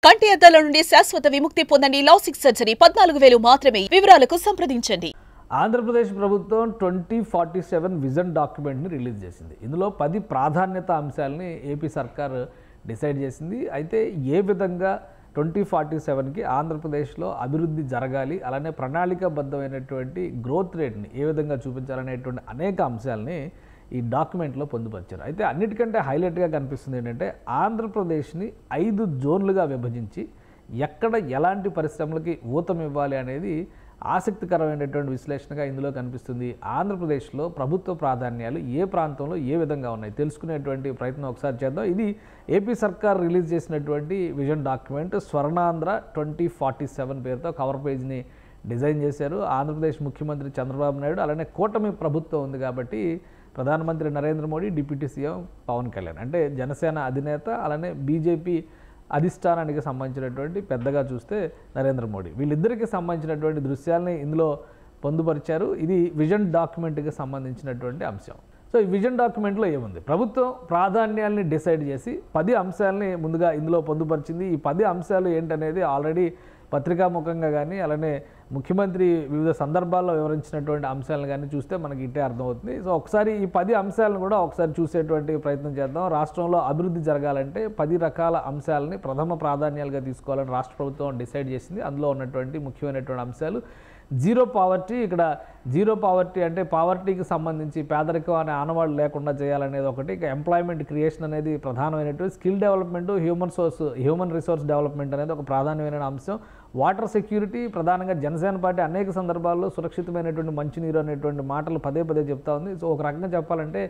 కంటి అద్దాల నుండి శాశ్వత విముక్తి పొందండి. లాసిక్ సర్జరీ 14,000 మాత్రమే. వివరాలకు సంప్రదించండి. ఆంధ్రప్రదేశ్ ప్రభుత్వం 2047 విజన్ డాక్యుమెంట్ని రిలీజ్ చేసింది. ఇందులో 10 ప్రాధాన్యత అంశాలని ఏపీ సర్కార్ డిసైడ్ చేసింది. అయితే ఏ విధంగా 2047కి ఆంధ్రప్రదేశ్లో అభివృద్ధి జరగాలి, అలానే ప్రణాళికాబద్ధమైనటువంటి గ్రోత్ రేట్ని ఏ విధంగా చూపించాలనేటువంటి అనేక అంశాలని ఈ డాక్యుమెంట్లో పొందుపరిచారు. అయితే అన్నిటికంటే హైలైట్గా కనిపిస్తుంది ఏంటంటే ఆంధ్రప్రదేశ్ని 5 జోన్లుగా విభజించి ఎక్కడ ఎలాంటి పరిశ్రమలకి ఊతం ఇవ్వాలి అనేది ఆసక్తికరమైనటువంటి విశ్లేషణగా ఇందులో కనిపిస్తుంది. ఆంధ్రప్రదేశ్లో ప్రభుత్వ ప్రాధాన్యాలు ఏ ప్రాంతంలో ఏ విధంగా ఉన్నాయి తెలుసుకునేటువంటి ప్రయత్నం ఒకసారి చేద్దాం. ఇది ఏపీ సర్కార్ రిలీజ్ చేసినటువంటి విజన్ డాక్యుమెంట్. స్వర్ణాంధ్ర 2047 పేరుతో కవర్ పేజ్ని డిజైన్ చేశారు. ఆంధ్రప్రదేశ్ ముఖ్యమంత్రి చంద్రబాబు నాయుడు, అలానే కూటమి ప్రభుత్వం ఉంది కాబట్టి ప్రధానమంత్రి నరేంద్ర మోడీ, డిప్యూటీ సీఎం పవన్ కళ్యాణ్, అంటే జనసేన అధినేత, అలానే బీజేపీ అధిష్టానానికి సంబంధించినటువంటి పెద్దగా చూస్తే నరేంద్ర మోడీ, వీళ్ళిద్దరికీ సంబంధించినటువంటి దృశ్యాలని ఇందులో పొందుపరిచారు. ఇది విజన్ డాక్యుమెంట్కి సంబంధించినటువంటి అంశం. సో ఈ విజన్ డాక్యుమెంట్లో ఏముంది? ప్రభుత్వం ప్రాధాన్యాల్ని డిసైడ్ చేసి 10 అంశాలని ముందుగా ఇందులో పొందుపరిచింది. ఈ 10 అంశాలు ఏంటనేది ఆల్రెడీ పత్రికాముఖంగా కానీ, అలానే ముఖ్యమంత్రి వివిధ సందర్భాల్లో వివరించినటువంటి అంశాలను కానీ చూస్తే మనకి ఇట్టే అర్థమవుతుంది. సో ఒకసారి ఈ 10 అంశాలను కూడా ఒకసారి చూసేటువంటి ప్రయత్నం చేద్దాం. రాష్ట్రంలో అభివృద్ధి జరగాలంటే 10 రకాల అంశాలని ప్రథమ ప్రాధాన్యాలుగా తీసుకోవాలని రాష్ట్ర ప్రభుత్వం డిసైడ్ చేసింది. అందులో ఉన్నటువంటి ముఖ్యమైనటువంటి అంశాలు జీరో పావర్టీ. ఇక్కడ జీరో పావర్టీ అంటే పావర్టీకి సంబంధించి పేదరికం అనే ఆనవాళ్ళు లేకుండా చేయాలనేది ఒకటి. ఇక ఎంప్లాయ్మెంట్ క్రియేషన్ అనేది ప్రధానమైనటువంటి, skill development, human resource development అనేది ఒక ప్రాధాన్యమైన అంశం. వాటర్ సెక్యూరిటీ, ప్రధానంగా జనసేన పార్టీ అనేక సందర్భాల్లో సురక్షితమైనటువంటి మంచినీరు అనేటువంటి మాటలు పదే పదే చెప్తా ఉంది. సో ఒక రకంగా చెప్పాలంటే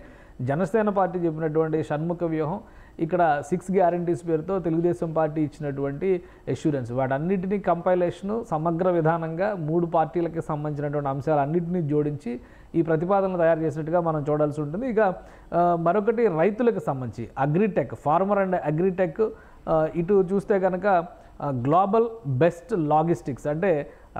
జనసేన పార్టీ చెప్పినటువంటి షణ్ముఖ వ్యూహం, ఇక్కడ 6 గ్యారంటీస్ పేరుతో తెలుగుదేశం పార్టీ ఇచ్చినటువంటి ఎష్యూరెన్స్, వాటన్నిటినీ కంపైలేషను సమగ్ర విధానంగా 3 పార్టీలకి సంబంధించినటువంటి అంశాలు అన్నింటినీ జోడించి ఈ ప్రతిపాదనలు తయారు చేసినట్టుగా మనం చూడాల్సి ఉంటుంది. ఇక మరొకటి రైతులకు సంబంధించి అగ్రిటెక్, ఫార్మర్ అండ్ అగ్రిటెక్. ఇటు చూస్తే కనుక గ్లోబల్ బెస్ట్ లాజిస్టిక్స్, అంటే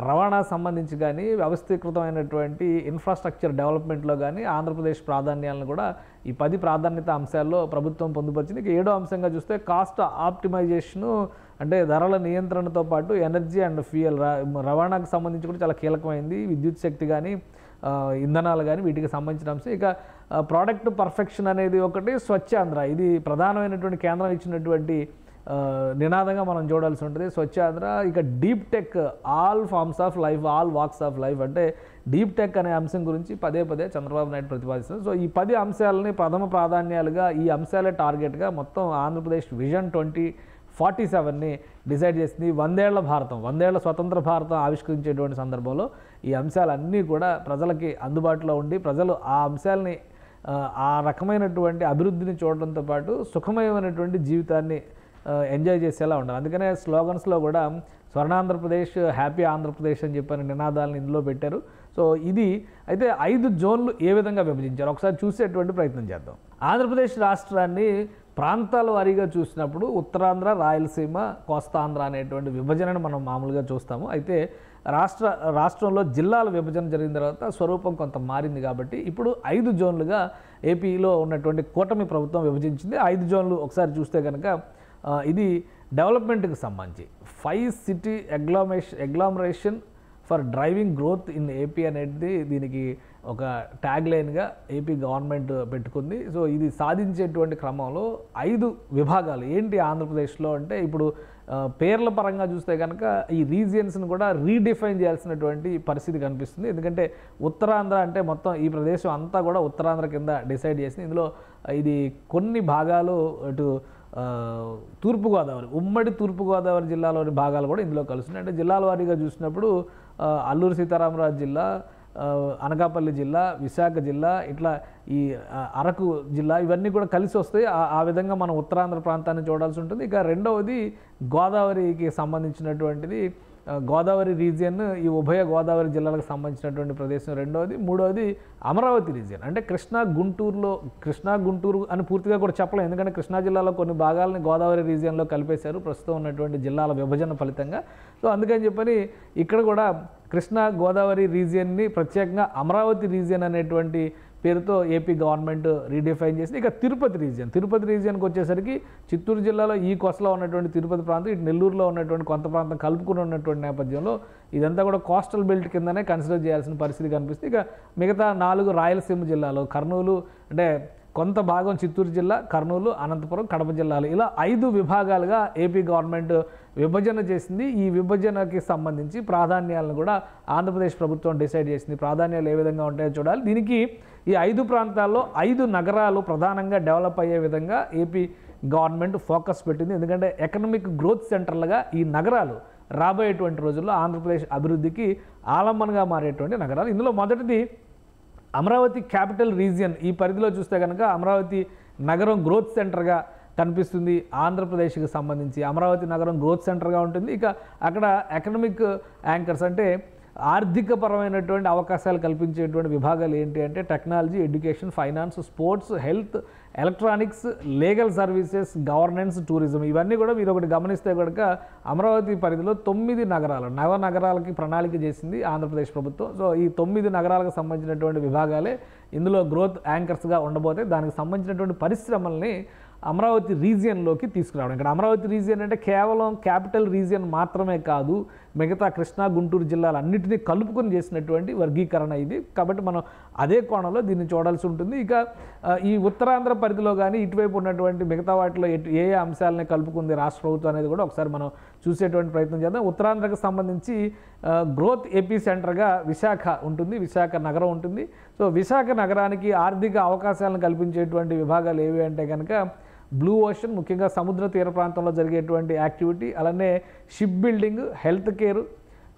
రవాణా సంబంధించి కానీ వ్యవస్థీకృతమైనటువంటి ఇన్ఫ్రాస్ట్రక్చర్ డెవలప్మెంట్లో కానీ ఆంధ్రప్రదేశ్ ప్రాధాన్యాలను కూడా ఈ 10 ప్రాధాన్యత అంశాల్లో ప్రభుత్వం పొందుపరిచింది. ఇక 7వ అంశంగా చూస్తే కాస్ట్ ఆప్టిమైజేషను, అంటే ధరల నియంత్రణతో పాటు ఎనర్జీ అండ్ ఫ్యూయల్, రవాణాకు సంబంధించి కూడా చాలా కీలకమైంది. విద్యుత్ శక్తి కానీ, ఇంధనాలు కానీ వీటికి సంబంధించిన అంశం. ఇక ప్రోడక్ట్ పర్ఫెక్షన్ అనేది ఒకటి. స్వచ్ఛాంధ్ర, ఇది ప్రధానమైనటువంటి కేంద్రం ఇచ్చినటువంటి నినాదంగా మనం చూడాల్సి ఉంటుంది, స్వచ్ఛాంధ్ర. ఇక deep tech, all forms of life, all walks of life, అంటే డీప్ టెక్ అనే అంశం గురించి పదే పదే చంద్రబాబు నాయుడు ప్రతిపాదిస్తున్నారు. సో ఈ 10 అంశాలని ప్రథమ ప్రాధాన్యాలుగా, ఈ అంశాలే టార్గెట్గా మొత్తం ఆంధ్రప్రదేశ్ విజన్ 2047ని డిసైడ్ చేసింది. 100 ఏళ్ల భారతం, 100 ఏళ్ల స్వతంత్ర భారతం ఆవిష్కరించేటువంటి సందర్భంలో ఈ అంశాలన్నీ కూడా ప్రజలకి అందుబాటులో ఉండి ప్రజలు ఆ అంశాలని, ఆ రకమైనటువంటి అభివృద్ధిని చూడడంతో పాటు సుఖమయమైనటువంటి జీవితాన్ని ఎంజాయ్ చేసేలా ఉండాలి. అందుకనే స్లోగన్స్లో కూడా స్వర్ణాంధ్రప్రదేశ్, హ్యాపీ ఆంధ్రప్రదేశ్ అని చెప్పిన నినాదాలను ఇందులో పెట్టారు. సో ఇది అయితే 5 జోన్లు ఏ విధంగా విభజించారు ఒకసారి చూసేటువంటి ప్రయత్నం చేద్దాం. ఆంధ్రప్రదేశ్ రాష్ట్రాన్ని ప్రాంతాల వారీగా చూసినప్పుడు ఉత్తరాంధ్ర, రాయలసీమ, కోస్తాంధ్ర అనేటువంటి విభజనను మనం మామూలుగా చూస్తాము. అయితే రాష్ట్రంలో జిల్లాల విభజన జరిగిన తర్వాత స్వరూపం కొంత మారింది కాబట్టి ఇప్పుడు 5 జోన్లుగా ఏపీలో ఉన్నటువంటి కూటమి ప్రభుత్వం విభజించింది. 5 జోన్లు ఒకసారి చూస్తే కనుక ఇది డెవలప్మెంట్కి సంబంధించి 5 city agglomeration for driving growth in AP అనేది దీనికి ఒక ట్యాగ్ లైన్గా ఏపీ గవర్నమెంట్ పెట్టుకుంది. సో ఇది సాధించేటువంటి క్రమంలో 5 విభాగాలు ఏంటి ఆంధ్రప్రదేశ్లో అంటే, ఇప్పుడు పేర్ల పరంగా చూస్తే కనుక ఈ రీజియన్స్ని కూడా రీడిఫైన్ చేయాల్సినటువంటి పరిస్థితి కనిపిస్తుంది. ఎందుకంటే ఉత్తరాంధ్ర అంటే మొత్తం ఈ ప్రదేశం అంతా కూడా ఉత్తరాంధ్ర కింద డిసైడ్ చేసింది. ఇందులో ఇది కొన్ని భాగాలు ఇటు తూర్పుగోదావరి, ఉమ్మడి తూర్పుగోదావరి జిల్లాలోని భాగాలు కూడా ఇందులో కలుస్తున్నాయి. అంటే జిల్లాల వారీగా చూసినప్పుడు అల్లూరు సీతారామరాజు జిల్లా, అనకాపల్లి జిల్లా, విశాఖ జిల్లా, ఇట్లా ఈ అరకు జిల్లా, ఇవన్నీ కూడా కలిసి వస్తాయి. ఆ విధంగా మనం ఉత్తరాంధ్ర ప్రాంతాన్ని చూడాల్సి ఉంటుంది. ఇక రెండవది గోదావరికి సంబంధించినటువంటిది, గోదావరి రీజియన్, ఈ ఉభయ గోదావరి జిల్లాలకు సంబంధించినటువంటి ప్రదేశం రెండవది. మూడవది అమరావతి రీజియన్, అంటే కృష్ణా గుంటూరు అని పూర్తిగా కూడా చెప్పలేం, ఎందుకంటే కృష్ణా జిల్లాలో కొన్ని భాగాలని గోదావరి రీజియన్లో కలిపేశారు ప్రస్తుతం ఉన్నటువంటి జిల్లాల విభజన ఫలితంగా. సో అందుకని చెప్పని ఇక్కడ కూడా కృష్ణా గోదావరి రీజియన్ని ప్రత్యేకంగా అమరావతి రీజియన్ అనేటువంటి పేరుతో ఏపీ గవర్నమెంట్ రీడిఫైన్ చేసింది. ఇక తిరుపతి రీజియన్కి వచ్చేసరికి చిత్తూరు జిల్లాలో ఈ కొసలో ఉన్నటువంటి తిరుపతి ప్రాంతం, ఇటు నెల్లూరులో ఉన్నటువంటి కొంత ప్రాంతం కలుపుకుని ఉన్నటువంటి నేపథ్యంలో ఇదంతా కూడా కోస్టల్ బెల్ట్ కిందనే కన్సిడర్ చేయాల్సిన పరిస్థితి కనిపిస్తుంది. ఇక మిగతా 4 రాయలసీమ జిల్లాలో కర్నూలు అంటే కొంత భాగం చిత్తూరు జిల్లా, కర్నూలు, అనంతపురం, కడప జిల్లాలు ఇలా 5 విభాగాలుగా ఏపీ గవర్నమెంట్ విభజన చేసింది. ఈ విభజనకి సంబంధించి ప్రాధాన్యాలను కూడా ఆంధ్రప్రదేశ్ ప్రభుత్వం డిసైడ్ చేసింది. ప్రాధాన్యాలు ఏ విధంగా ఉంటాయో చూడాలి. దీనికి ఈ 5 ప్రాంతాల్లో 5 నగరాలు ప్రధానంగా డెవలప్ అయ్యే విధంగా ఏపీ గవర్నమెంట్ ఫోకస్ పెట్టింది. ఎందుకంటే ఎకనామిక్ గ్రోత్ సెంటర్లుగా ఈ నగరాలు రాబోయేటువంటి రోజుల్లో ఆంధ్రప్రదేశ్ అభివృద్ధికి ఆలంబనగా మారేటువంటి నగరాలు. ఇందులో మొదటిది అమరావతి క్యాపిటల్ రీజియన్. ఈ పరిధిలో చూస్తే కనుక అమరావతి నగరం గ్రోత్ సెంటర్గా కనిపిస్తుంది. ఆంధ్రప్రదేశ్కి సంబంధించి అమరావతి నగరం గ్రోత్ సెంటర్గా ఉంటుంది. ఇక అక్కడ ఎకనామిక్ యాంకర్స్ అంటే ఆర్థికపరమైనటువంటి అవకాశాలు కల్పించేటువంటి విభాగాలు ఏంటి అంటే technology, education, finance, sports, health, electronics, legal services, governance, tourism ఇవన్నీ కూడా మీరు ఒకటి గమనిస్తే కనుక అమరావతి పరిధిలో 9 నగరాలు నగరాలకి ప్రణాళిక చేసింది ఆంధ్రప్రదేశ్ ప్రభుత్వం. సో ఈ 9 నగరాలకు సంబంధించినటువంటి విభాగాలే ఇందులో గ్రోత్ యాంకర్స్గా ఉండబోతాయి. దానికి సంబంధించినటువంటి పరిశ్రమల్ని అమరావతి రీజియన్లోకి తీసుకురావడం. ఇక్కడ అమరావతి రీజియన్ అంటే కేవలం క్యాపిటల్ రీజియన్ మాత్రమే కాదు, మిగతా కృష్ణా, గుంటూరు జిల్లాలన్నింటినీ కలుపుకొని చేసినటువంటి వర్గీకరణ ఇది. కాబట్టి మనం అదే కోణంలో దీన్ని చూడాల్సి ఉంటుంది. ఇక ఈ ఉత్తరాంధ్ర పరిధిలో కానీ ఇటువైపు ఉన్నటువంటి మిగతా వాటిలో ఏ అంశాలని కలుపుకుంది రాష్ట్ర ప్రభుత్వం అనేది కూడా ఒకసారి మనం చూసేటువంటి ప్రయత్నం చేద్దాం. ఉత్తరాంధ్రకు సంబంధించి గ్రోత్ ఏపీ సెంటర్గా విశాఖ ఉంటుంది, విశాఖ నగరం ఉంటుంది. సో విశాఖ నగరానికి ఆర్థిక అవకాశాలను కల్పించేటువంటి విభాగాలు ఏవి అంటే కనుక బ్లూ ఓషన్, ముఖ్యంగా సముద్ర తీర ప్రాంతంలో జరిగేటువంటి యాక్టివిటీ, అలానే ship building, health care,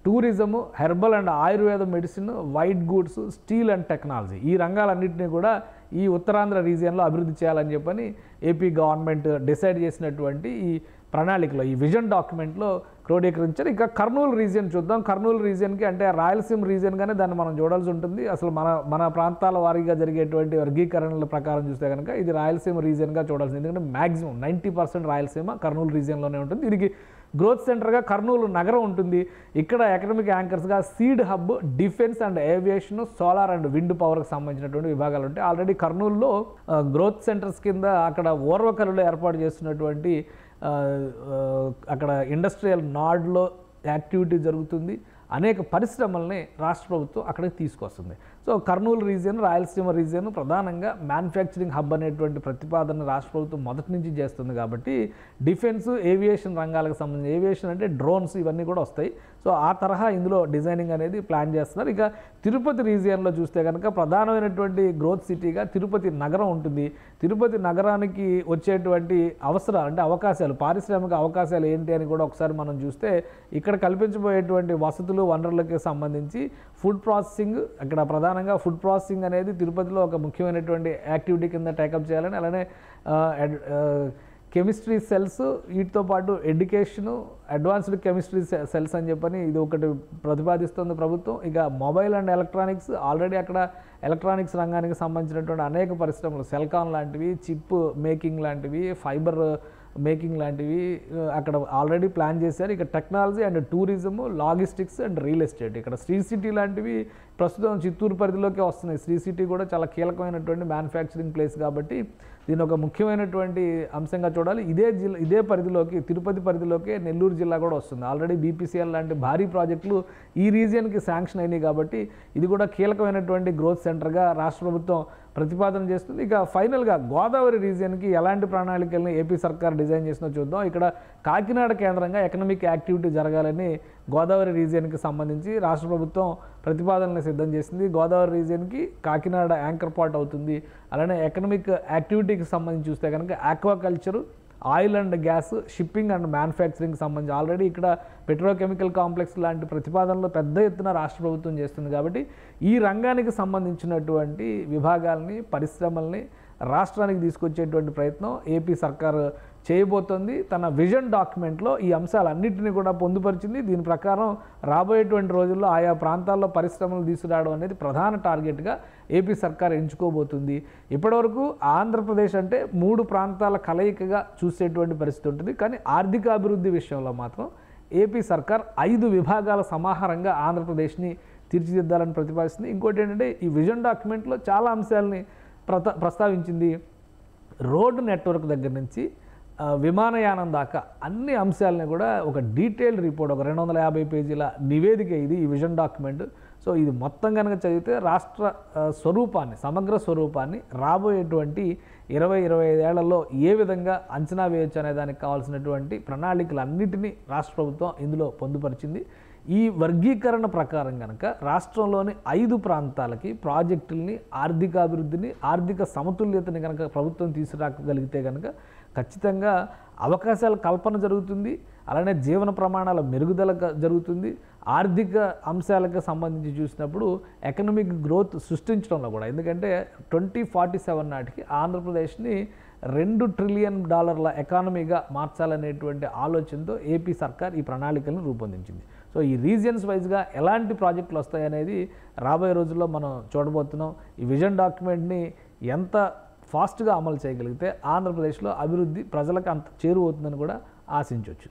tourism, herbal and Ayurveda medicine, white goods, steel and technology ఈ రంగాలన్నింటినీ కూడా ఈ ఉత్తరాంధ్ర రీజియన్లో అభివృద్ధి చేయాలని చెప్పని ఏపీ గవర్నమెంట్ డిసైడ్ చేసినటువంటి ఈ ప్రణాళికలో, ఈ విజన్ డాక్యుమెంట్లో క్రోడీకరించారు. ఇక కర్నూలు రీజియన్ చూద్దాం. కర్నూలు రీజియన్కి అంటే రాయలసీమ రీజియన్గానే దాన్ని మనం చూడాల్సి ఉంటుంది. అసలు మన ప్రాంతాల వారీగా జరిగేటువంటి వర్గీకరణల ప్రకారం చూస్తే కనుక ఇది రాయలసీమ రీజియన్గా చూడాల్సింది. ఎందుకంటే మ్యాక్సిమం 90% రాయలసీమ కర్నూలు రీజియన్లోనే ఉంటుంది. దీనికి గ్రోత్ సెంటర్గా కర్నూలు నగరం ఉంటుంది. ఇక్కడ ఎకనామిక్ యాంకర్స్గా seed hub, defence and aviation, solar and wind పవర్కి సంబంధించినటువంటి విభాగాలు ఉంటాయి. ఆల్రెడీ కర్నూలులో గ్రోత్ సెంటర్స్ కింద అక్కడ ఓర్వకల్లులో ఏర్పాటు చేస్తున్నటువంటి అక్కడ ఇండస్ట్రియల్ నాడ్లో యాక్టివిటీ జరుగుతుంది. అనేక పరిశ్రమల్ని రాష్ట్ర ప్రభుత్వం అక్కడికి తీసుకొస్తుంది. So Kurnool region, Rayalaseema region ప్రధానంగా మ్యానుఫ్యాక్చరింగ్ హబ్ అనేటువంటి ప్రతిపాదన రాష్ట్ర ప్రభుత్వం మొదటి నుంచి చేస్తుంది. కాబట్టి డిఫెన్స్, ఏవియేషన్ రంగాలకు సంబంధించి, ఏవియేషన్ అంటే డ్రోన్స్ ఇవన్నీ కూడా వస్తాయి. సో ఆ తరహా ఇందులో డిజైనింగ్ అనేది ప్లాన్ చేస్తున్నారు. ఇక తిరుపతి రీజియన్లో చూస్తే కనుక ప్రధానమైనటువంటి గ్రోత్ సిటీగా తిరుపతి నగరం ఉంటుంది. తిరుపతి నగరానికి వచ్చేటువంటి అవసరాలు అంటే అవకాశాలు, పారిశ్రామిక అవకాశాలు ఏంటి అని కూడా ఒకసారి మనం చూస్తే ఇక్కడ కల్పించబోయేటువంటి వసతులు, వనరులకి సంబంధించి ఫుడ్ ప్రాసెసింగ్, అక్కడ ప్రధానంగా ఫుడ్ ప్రాసెసింగ్ అనేది తిరుపతిలో ఒక ముఖ్యమైనటువంటి యాక్టివిటీ కింద టేకప్ చేయాలని, అలానే కెమిస్ట్రీ సెల్స్, వీటితో పాటు ఎడ్యుకేషను, అడ్వాన్స్డ్ కెమిస్ట్రీ సెల్స్ అని చెప్పని ఇది ఒకటి ప్రతిపాదిస్తుంది ప్రభుత్వం. ఇక మొబైల్ అండ్ ఎలక్ట్రానిక్స్, ఆల్రెడీ అక్కడ ఎలక్ట్రానిక్స్ రంగానికి సంబంధించినటువంటి అనేక పరిశ్రమలు, సెల్కాన్ లాంటివి, చిప్ మేకింగ్ లాంటివి, ఫైబర్ మేకింగ్ లాంటివి అక్కడ ఆల్రెడీ ప్లాన్ చేశారు. ఇక technology and tourism, logistics and real estate, ఇక్కడ శ్రీ సిటీ లాంటివి ప్రస్తుతం చిత్తూరు పరిధిలోకి వస్తున్నాయి. శ్రీ సిటీ కూడా చాలా కీలకమైనటువంటి మ్యానుఫ్యాక్చరింగ్ ప్లేస్ కాబట్టి దీని ఒక ముఖ్యమైనటువంటి అంశంగా చూడాలి. ఇదే పరిధిలోకి, తిరుపతి పరిధిలోకి నెల్లూరు జిల్లా కూడా వస్తుంది. ఆల్రెడీ బీపీసీఎల్ లాంటి భారీ ప్రాజెక్టులు ఈ రీజియన్కి శాంక్షన్ అయినాయి కాబట్టి ఇది కూడా కీలకమైనటువంటి గ్రోత్ సెంటర్గా రాష్ట్ర ప్రభుత్వం ప్రతిపాదన చేస్తుంది. ఇక ఫైనల్గా గోదావరి రీజియన్కి ఎలాంటి ప్రణాళికలను ఏపీ సర్కార్ డిజైన్ చేసిందో చూద్దాం. ఇక్కడ కాకినాడ కేంద్రంగా ఎకనామిక్ యాక్టివిటీ జరగాలని గోదావరి రీజియన్కి సంబంధించి రాష్ట్ర ప్రభుత్వం ప్రతిపాదనలు సిద్ధం చేసింది. గోదావరి రీజియన్కి కాకినాడ యాంకర్ పార్ట్ అవుతుంది. అలానే ఎకనామిక్ యాక్టివిటీకి సంబంధించి చూస్తే కనుక ఆక్వాకల్చరు, oil and gas, shipping and manufacturing సంబంధించి ఆల్రెడీ ఇక్కడ పెట్రోకెమికల్ కాంప్లెక్స్ లాంటి ప్రతిపాదనలు పెద్ద ఎత్తున రాష్ట్ర ప్రభుత్వం చేస్తుంది. కాబట్టి ఈ రంగానికి సంబంధించినటువంటి విభాగాల్ని, పరిశ్రమల్ని రాష్ట్రానికి తీసుకొచ్చేటువంటి ప్రయత్నం ఏపీ సర్కారు చేయబోతోంది. తన విజన్ డాక్యుమెంట్లో ఈ అంశాలన్నింటినీ కూడా పొందుపరిచింది. దీని ప్రకారం రాబోయేటువంటి రోజుల్లో ఆయా ప్రాంతాల్లో పరిశ్రమలు తీసుకురావడం అనేది ప్రధాన టార్గెట్గా ఏపీ సర్కార్ ఎంచుకోబోతుంది. ఇప్పటివరకు ఆంధ్రప్రదేశ్ అంటే 3 ప్రాంతాల కలయికగా చూసేటువంటి పరిస్థితి ఉంటుంది. కానీ ఆర్థిక అభివృద్ధి విషయంలో మాత్రం ఏపీ సర్కార్ 5 విభాగాల సమాహారంగా ఆంధ్రప్రదేశ్ని తీర్చిదిద్దాలని ప్రతిపాదిస్తుంది. ఇంకోటి ఏంటంటే ఈ విజన్ డాక్యుమెంట్లో చాలా అంశాలని ప్రస్తావించింది. రోడ్డు నెట్వర్క్ దగ్గర నుంచి విమానయానం దాకా అన్ని అంశాలని కూడా ఒక డీటెయిల్డ్ రిపోర్ట్, ఒక 250 పేజీల నివేదిక ఇది ఈ విజన్ డాక్యుమెంట్. సో ఇది మొత్తం కనుక చదివితే రాష్ట్ర స్వరూపాన్ని, సమగ్ర స్వరూపాన్ని రాబోయేటువంటి 20-25 ఏళ్లలో ఏ విధంగా అంచనా వేయొచ్చు అనే దానికి కావాల్సినటువంటి ప్రణాళికలన్నిటినీ రాష్ట్ర ప్రభుత్వం ఇందులో పొందుపరిచింది. ఈ వర్గీకరణ ప్రకారం కనుక రాష్ట్రంలోని 5 ప్రాంతాలకి ప్రాజెక్టుల్ని, ఆర్థికాభివృద్ధిని, ఆర్థిక సమతుల్యతని కనుక ప్రభుత్వం తీసుకురాగలిగితే కనుక ఖచ్చితంగా అవకాశాల కల్పన జరుగుతుంది, అలానే జీవన ప్రమాణాల మెరుగుదల జరుగుతుంది. ఆర్థిక అంశాలకు సంబంధించి చూసినప్పుడు ఎకనామిక్ గ్రోత్ సృష్టించడంలో కూడా, ఎందుకంటే 2047 నాటికి ఆంధ్రప్రదేశ్ని $2 ట్రిలియన్ ఎకానమీగా మార్చాలనేటువంటి ఆలోచనతో ఏపీ సర్కార్ ఈ ప్రణాళికలను రూపొందించింది. సో ఈ రీజియన్స్ వైజ్గా ఎలాంటి ప్రాజెక్టులు వస్తాయనేది రాబోయే రోజుల్లో మనం చూడబోతున్నాం. ఈ విజన్ డాక్యుమెంట్ని ఎంత ఫాస్ట్గా అమలు చేయగలిగితే ఆంధ్రప్రదేశ్లో అభివృద్ధి ప్రజలకు అంత చేరువవుతుందని కూడా ఆశించవచ్చు.